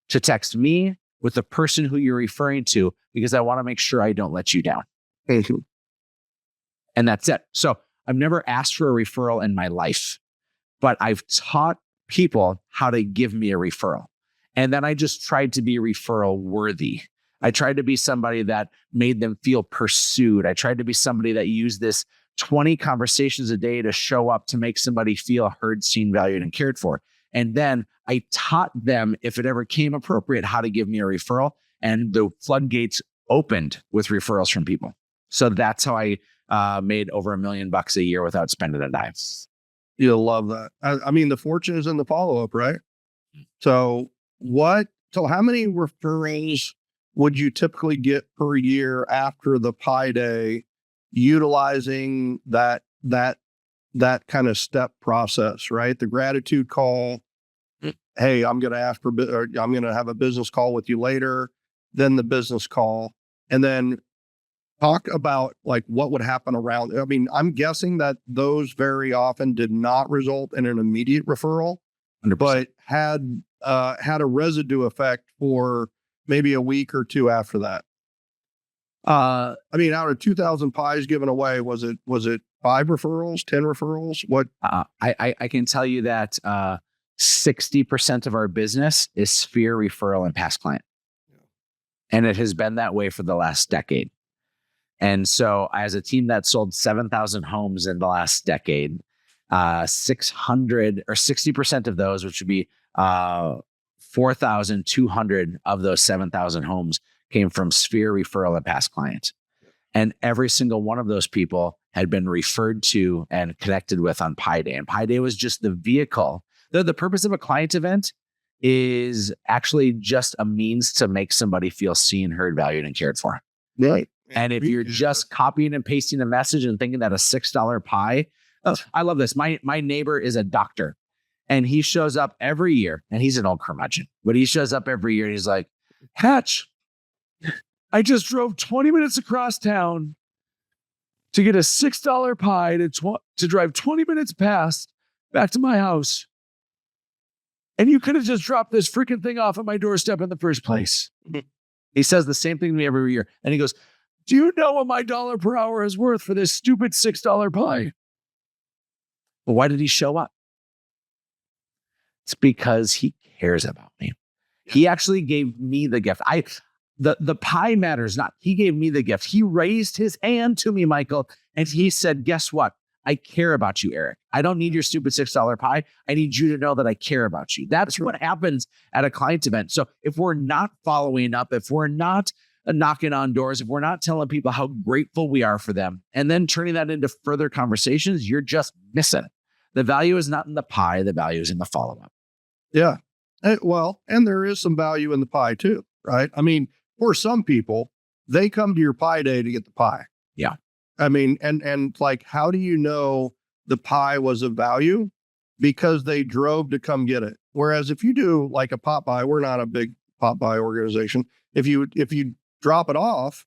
to text me with the person who you're referring to because I want to make sure I don't let you down. And that's it. So I've never asked for a referral in my life, but I've taught people how to give me a referral. And then I just tried to be referral worthy. I tried to be somebody that made them feel pursued. I tried to be somebody that used this 20 conversations a day to show up to make somebody feel heard, seen, valued, and cared for. And then I taught them, if it ever came appropriate, how to give me a referral. And the floodgates opened with referrals from people. So that's how I made over $1 million a year without spending a dime. You'll love that. I mean, the fortune is in the follow-up, right? So how many referrals would you typically get per year after the pie day, utilizing that kind of step process, right? The gratitude call. Hey, I'm going to have a business call with you later, then the business call, and then talk about like what would happen around. I mean, I'm guessing that those very often did not result in an immediate referral, 100%. but had a residue effect for maybe a week or two after that. I mean, out of 2,000 pies given away, was it 5 referrals, 10 referrals? What? I can tell you that 60% of our business is sphere referral and past client. And it has been that way for the last decade. And so as a team that sold 7,000 homes in the last decade, 600 or 60% of those, which would be 4,200 of those 7,000 homes came from sphere referral and past client. And every single one of those people had been referred to and connected with on Pi Day. And Pi Day was just the vehicle. The purpose of a client event is actually just a means to make somebody feel seen, heard, valued, and cared for. Right. And if you're just copying and pasting a message and thinking that a $6 pie, I love this. My neighbor is a doctor and he shows up every year, and he's an old curmudgeon, but he shows up every year and he's like, Hatch, I just drove 20 minutes across town to get a $6 pie to drive 20 minutes past back to my house. And you could have just dropped this freaking thing off at my doorstep in the first place. He says the same thing to me every year. And he goes, do you know what my dollar per hour is worth for this stupid $6 pie? Well, why did he show up? It's because he cares about me. He actually gave me the gift. The pie matters not. He gave me the gift. He raised his hand to me, Michael, and he said, guess what? I care about you, Erik. I don't need your stupid $6 pie. I need you to know that I care about you. That's what happens at a client event. So if we're not following up, if we're not knocking on doors, if we're not telling people how grateful we are for them, and then turning that into further conversations, you're just missing it. The value is not in the pie. The value is in the follow-up. Yeah. Well, and there is some value in the pie too, right? I mean, for some people, they come to your pie day to get the pie. Yeah. I mean, and like, how do you know the pie was of value? Because they drove to come get it. Whereas if you do like a pop by, we're not a big pop by organization. If you drop it off,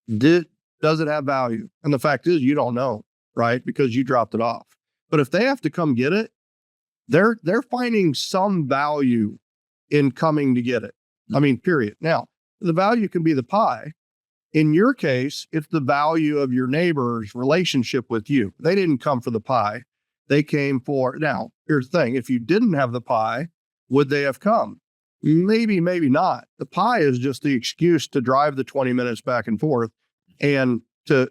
does it have value? And the fact is, you don't know, right? Because you dropped it off. But if they have to come get it, they're finding some value in coming to get it. I mean, period. Now, the value can be the pie. In your case, it's the value of your neighbor's relationship with you. They didn't come for the pie. They came for, now, here's the thing. If you didn't have the pie, would they have come? Maybe, maybe not. The pie is just the excuse to drive the 20 minutes back and forth and to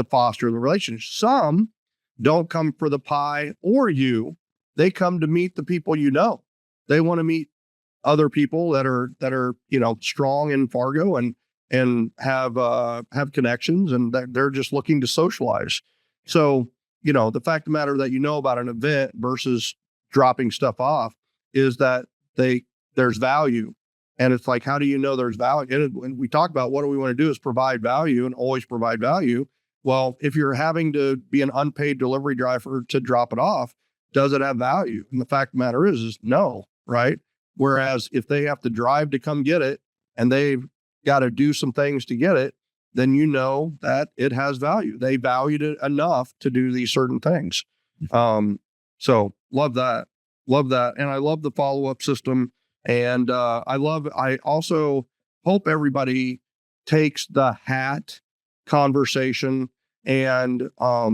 foster the relationship. Some don't come for the pie or you. They come to meet the people you know. They want to meet other people that are strong in Fargo and have connections, and they're just looking to socialize. So, the fact of the matter that about an event versus dropping stuff off is that there's value. And it's like, how do you know there's value? And when we talk about what do we want to do is provide value and always provide value. Well, if you're having to be an unpaid delivery driver to drop it off, does it have value? And the fact of the matter is no, right? Whereas if they have to drive to come get it and they've got to do some things to get it, then you know that it has value. They valued it enough to do these certain things. So love that. And I love the follow-up system. And I also hope everybody takes the hat conversation and, I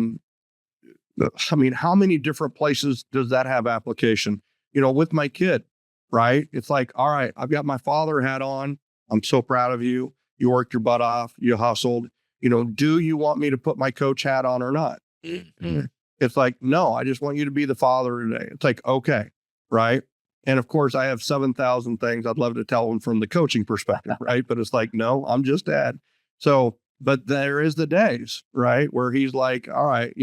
mean, how many different places does that have application? With my kid, right? It's like, all right, I've got my father hat on. I'm so proud of you. You worked your butt off. You hustled. Do you want me to put my coach hat on or not? Mm-hmm. It's like, no, I just want you to be the father today. It's like, okay, right? And of course, I have 7,000 things I'd love to tell him from the coaching perspective, right? But it's like, no, I'm just dad. So, but there is the days, right, where he's like, all right,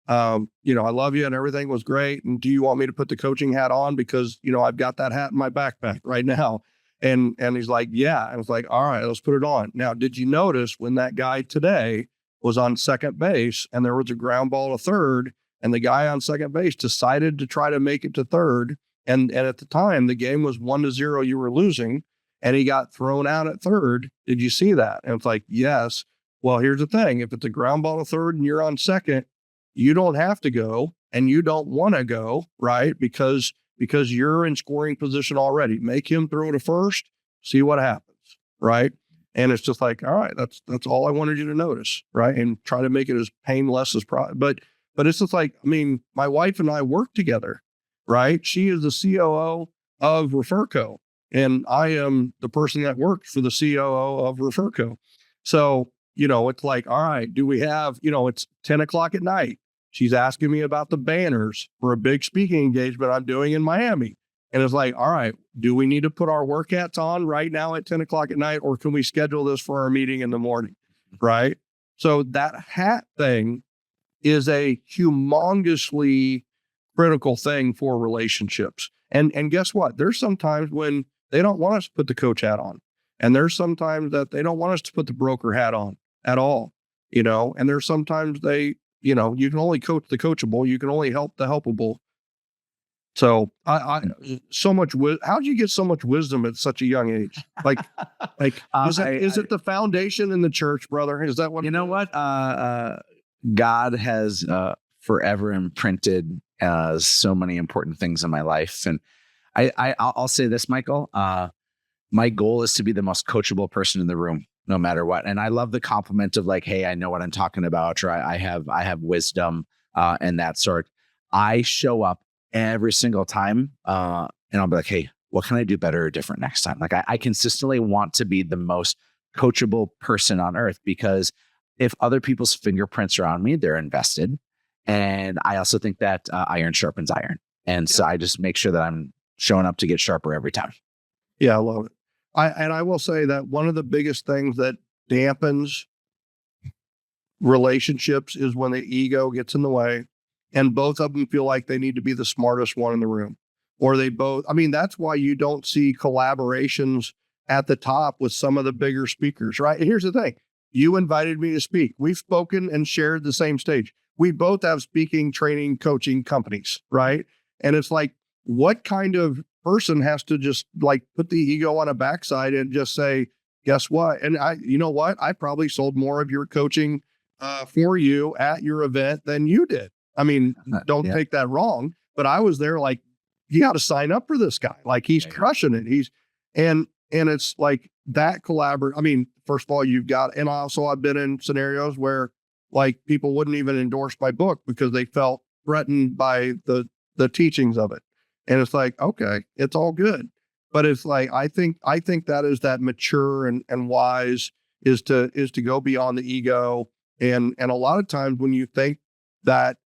I love you and everything was great. And do you want me to put the coaching hat on? Because, I've got that hat in my backpack right now. And he's like, yeah. And I was like, all right, let's put it on. Now, did you notice when that guy today was on second base and there was a ground ball to third and the guy on second base decided to try to make it to third? And at the time, the game was 1-0, you were losing, and he got thrown out at third. Did you see that? And it's like, yes. Well, here's the thing. If it's a ground ball to third and you're on second, you don't have to go and you don't want to go, right? Because you're in scoring position already. Make him throw to first, see what happens, right? And it's just like, all right, that's all I wanted you to notice, right? And try to make it as painless as but it's just like, I mean, my wife and I work together, right? She is the COO of Referco, and I am the person that works for the COO of Referco. So, it's like, all right, do we have, it's 10 o'clock at night. She's asking me about the banners for a big speaking engagement I'm doing in Miami. And it's like, all right, do we need to put our work hats on right now at 10 o'clock at night, or can we schedule this for our meeting in the morning? Right. So that hat thing is a humongously critical thing for relationships. And guess what? There's sometimes when they don't want us to put the coach hat on. And there's sometimes that they don't want us to put the broker hat on at all, and there's sometimes they, you can only coach the coachable. You can only help the helpable. So so much, how'd you get so much wisdom at such a young age? Like, is it the foundation in the church, brother? Is that what, what? God has forever imprinted so many important things in my life. And I'll say this, Michael, my goal is to be the most coachable person in the room, no matter what. And I love the compliment of like, hey, I know what I'm talking about, or I have wisdom and that sort. I show up every single time and I'll be like, hey, what can I do better or different next time? Like I consistently want to be the most coachable person on earth, because if other people's fingerprints are on me, they're invested. And I also think that iron sharpens iron. And so I just make sure that I'm showing up to get sharper every time. Yeah, I love it. I will say that one of the biggest things that dampens relationships is when the ego gets in the way and both of them feel like they need to be the smartest one in the room, or they both, that's why you don't see collaborations at the top with some of the bigger speakers, right? Here's the thing. You invited me to speak. We've spoken and shared the same stage. We both have speaking, training, coaching companies, right? And it's like, what kind of person has to just like put the ego on a backside and just say, guess what? And you know what? I probably sold more of your coaching for you at your event than you did. Don't take that wrong, but I was there like, you got to sign up for this guy. Like he's crushing it. And it's like that collaborate. First of all, and also I've been in scenarios where like people wouldn't even endorse my book because they felt threatened by the teachings of it. And it's like, okay, it's all good. But it's like, I think that is that mature and wise is to go beyond the ego. And a lot of times when you think that,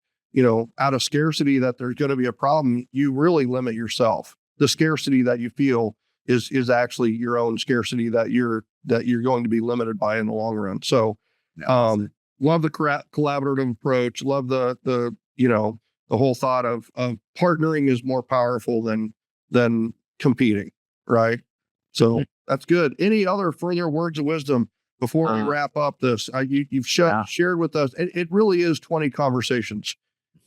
out of scarcity, that there's going to be a problem, you really limit yourself. The scarcity that you feel is actually your own scarcity that you're going to be limited by in the long run. So, love the collaborative approach. Love the whole thought of partnering is more powerful than competing, right? So that's good. Any other further words of wisdom before we wrap up this? You've shared with us. It really is 20 conversations.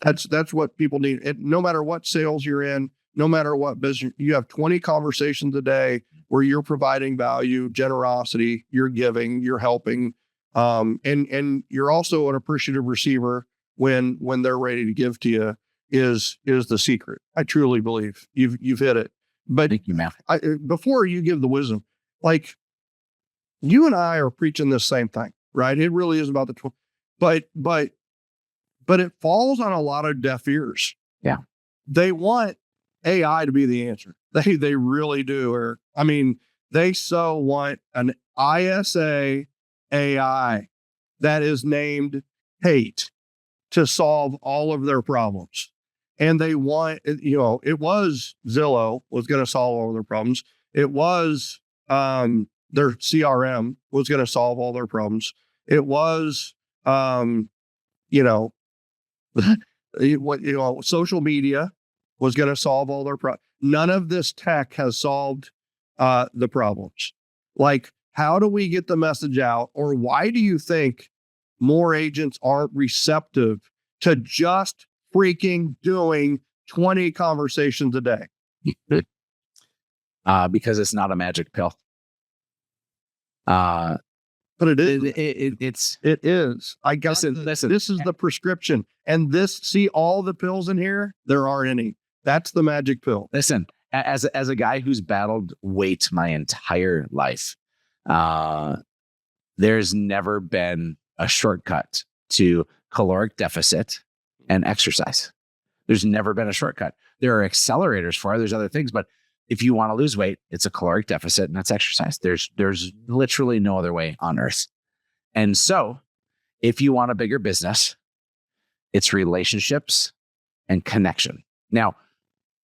That's what people need. No matter what sales you're in, no matter what business, you have 20 conversations a day where you're providing value, generosity, you're giving, you're helping, and you're also an appreciative receiver when they're ready to give to you is the secret. I truly believe you've hit it. But thank you, Maher. Before you give the wisdom, like you and I are preaching this same thing, right? It really is about but it falls on a lot of deaf ears. Yeah. They want AI to be the answer. They really do. Or they so want an ISA AI that is named hate to solve all of their problems. And they want, it was Zillow was going to solve all of their problems. It was their CRM was going to solve all their problems. It was, social media was going to solve all their problems. None of this tech has solved the problems. Like, how do we get the message out? Or why do you think more agents aren't receptive to just freaking doing 20 conversations a day? Because it's not a magic pill. But it is. It is. I got listen. This is the prescription. And see all the pills in here? There aren't any. That's the magic pill. Listen, as a guy who's battled weight my entire life, there's never been a shortcut to caloric deficit and exercise. There's never been a shortcut. There are accelerators for it. There's other things, but if you want to lose weight, it's a caloric deficit and that's exercise. There's literally no other way on earth. And so if you want a bigger business, it's relationships and connection. Now,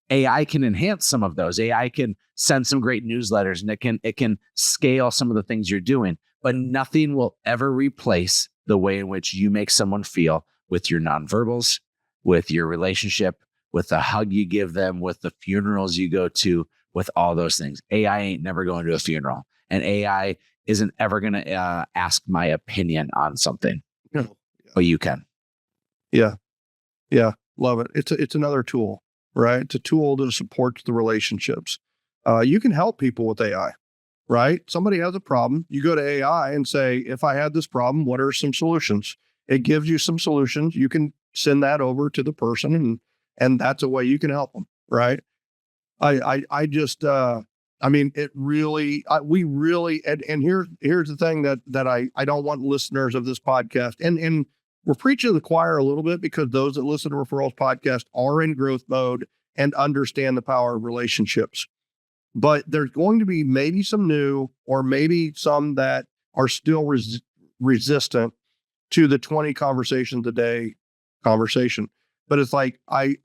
AI can enhance some of those. AI can send some great newsletters and it can scale some of the things you're doing, but nothing will ever replace the way in which you make someone feel with your nonverbals, with your relationship, with the hug you give them, with the funerals you go to, with all those things. AI ain't never going to a funeral, and AI isn't ever going to ask my opinion on something. No. But you can. Yeah. Love it. It's another tool, right? It's a tool that supports the relationships. You can help people with AI, right? Somebody has a problem. You go to AI and say, if I had this problem, what are some solutions? It gives you some solutions. You can send that over to the person, and that's a way you can help them, right? I just, I mean, it really, we really, and here's the thing that I don't want listeners of this podcast, and we're preaching to the choir a little bit, because those that listen to Referrals podcast are in growth mode and understand the power of relationships. But there's going to be maybe some new, or maybe some that are still resistant to the 20 conversations a day conversation. But it's like, I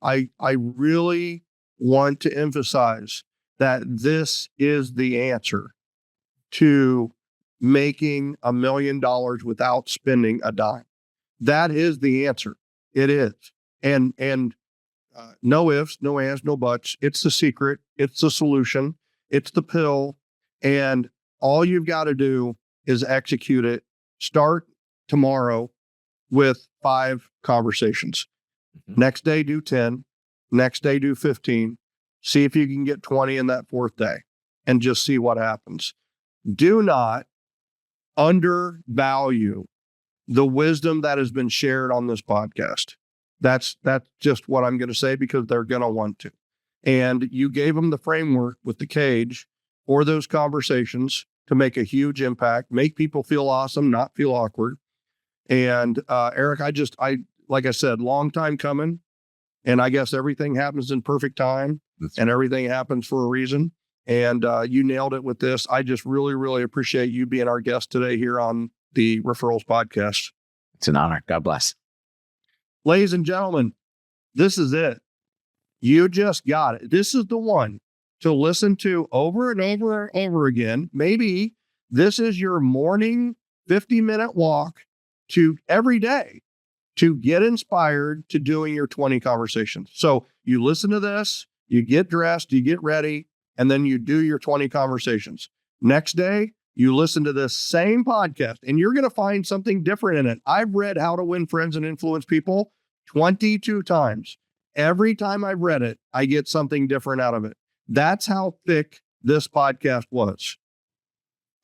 really want to emphasize that this is the answer to making $1 million without spending a dime. That is the answer. It is. And no ifs, no ands, no buts. It's the secret. It's the solution. It's the pill. And all you've got to do is execute it. Start tomorrow with 5 conversations. Mm-hmm. Next day, do 10. Next day, do 15. See if you can get 20 in that 4th day, and just see what happens. Do not undervalue the wisdom that has been shared on this podcast. That's just what I'm going to say, because they're going to want to. And you gave them the framework with the cage for those conversations to make a huge impact, make people feel awesome, not feel awkward. And Erik, I like I said, long time coming. And I guess everything happens in perfect time, and everything happens for a reason. And you nailed it with this. I just really, really appreciate you being our guest today here on the Referrals podcast. It's an honor. God bless. Ladies and gentlemen, this is it. You just got it. This is the one to listen to over and over and over again. Maybe this is your morning 50-minute walk to every day to get inspired to doing your 20 conversations. So you listen to this, you get dressed, you get ready, and then you do your 20 conversations. Next day, you listen to this same podcast, and you're going to find something different in it. I've read How to Win Friends and Influence People 22 times. Every time I've read it, I get something different out of it. That's how thick this podcast was.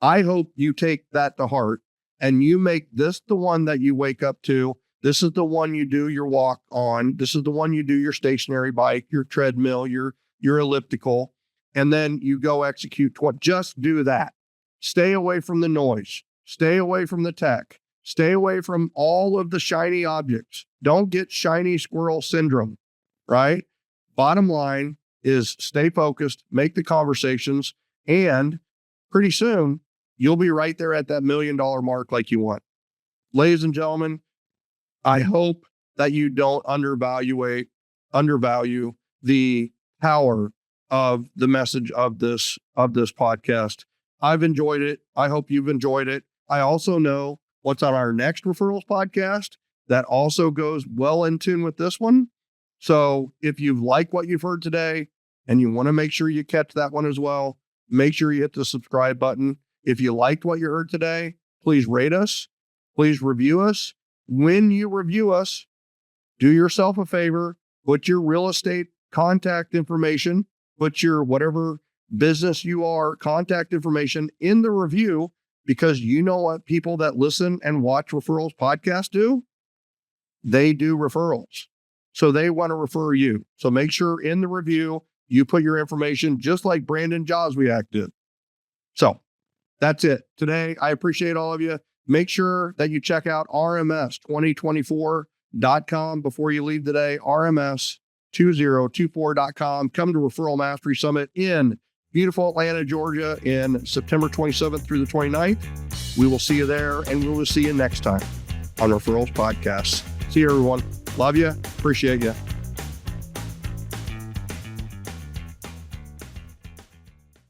I hope you take that to heart, and you make this the one that you wake up to. This is the one you do your walk on. This is the one you do your stationary bike, your treadmill, your elliptical, and then you go execute. Just do that. Stay away from the noise. Stay away from the tech. Stay away from all of the shiny objects. Don't get shiny squirrel syndrome, right? Bottom line is stay focused, make the conversations, and pretty soon you'll be right there at that $1 million mark like you want. Ladies and gentlemen, I hope that you don't undervalue the power of the message of this podcast. I've enjoyed it. I hope you've enjoyed it. I also know what's on our next Referrals podcast that also goes well in tune with this one. So if you like what you've heard today and you want to make sure you catch that one as well, make sure you hit the subscribe button. If you liked what you heard today, please rate us. Please review us. When you review us, do yourself a favor, put your real estate contact information, put your whatever business you are contact information in the review, because you know what people that listen and watch Referrals podcast do? They do referrals. So they want to refer you. So make sure in the review, you put your information just like Brandon Joswiak did. So that's it. Today, I appreciate all of you. Make sure that you check out rms2024.com before you leave today. rms2024.com. Come to Referral Mastery Summit in beautiful Atlanta, Georgia in September 27th through the 29th. We will see you there, and we will see you next time on Referrals Podcast. See you, everyone. Love you. Appreciate you.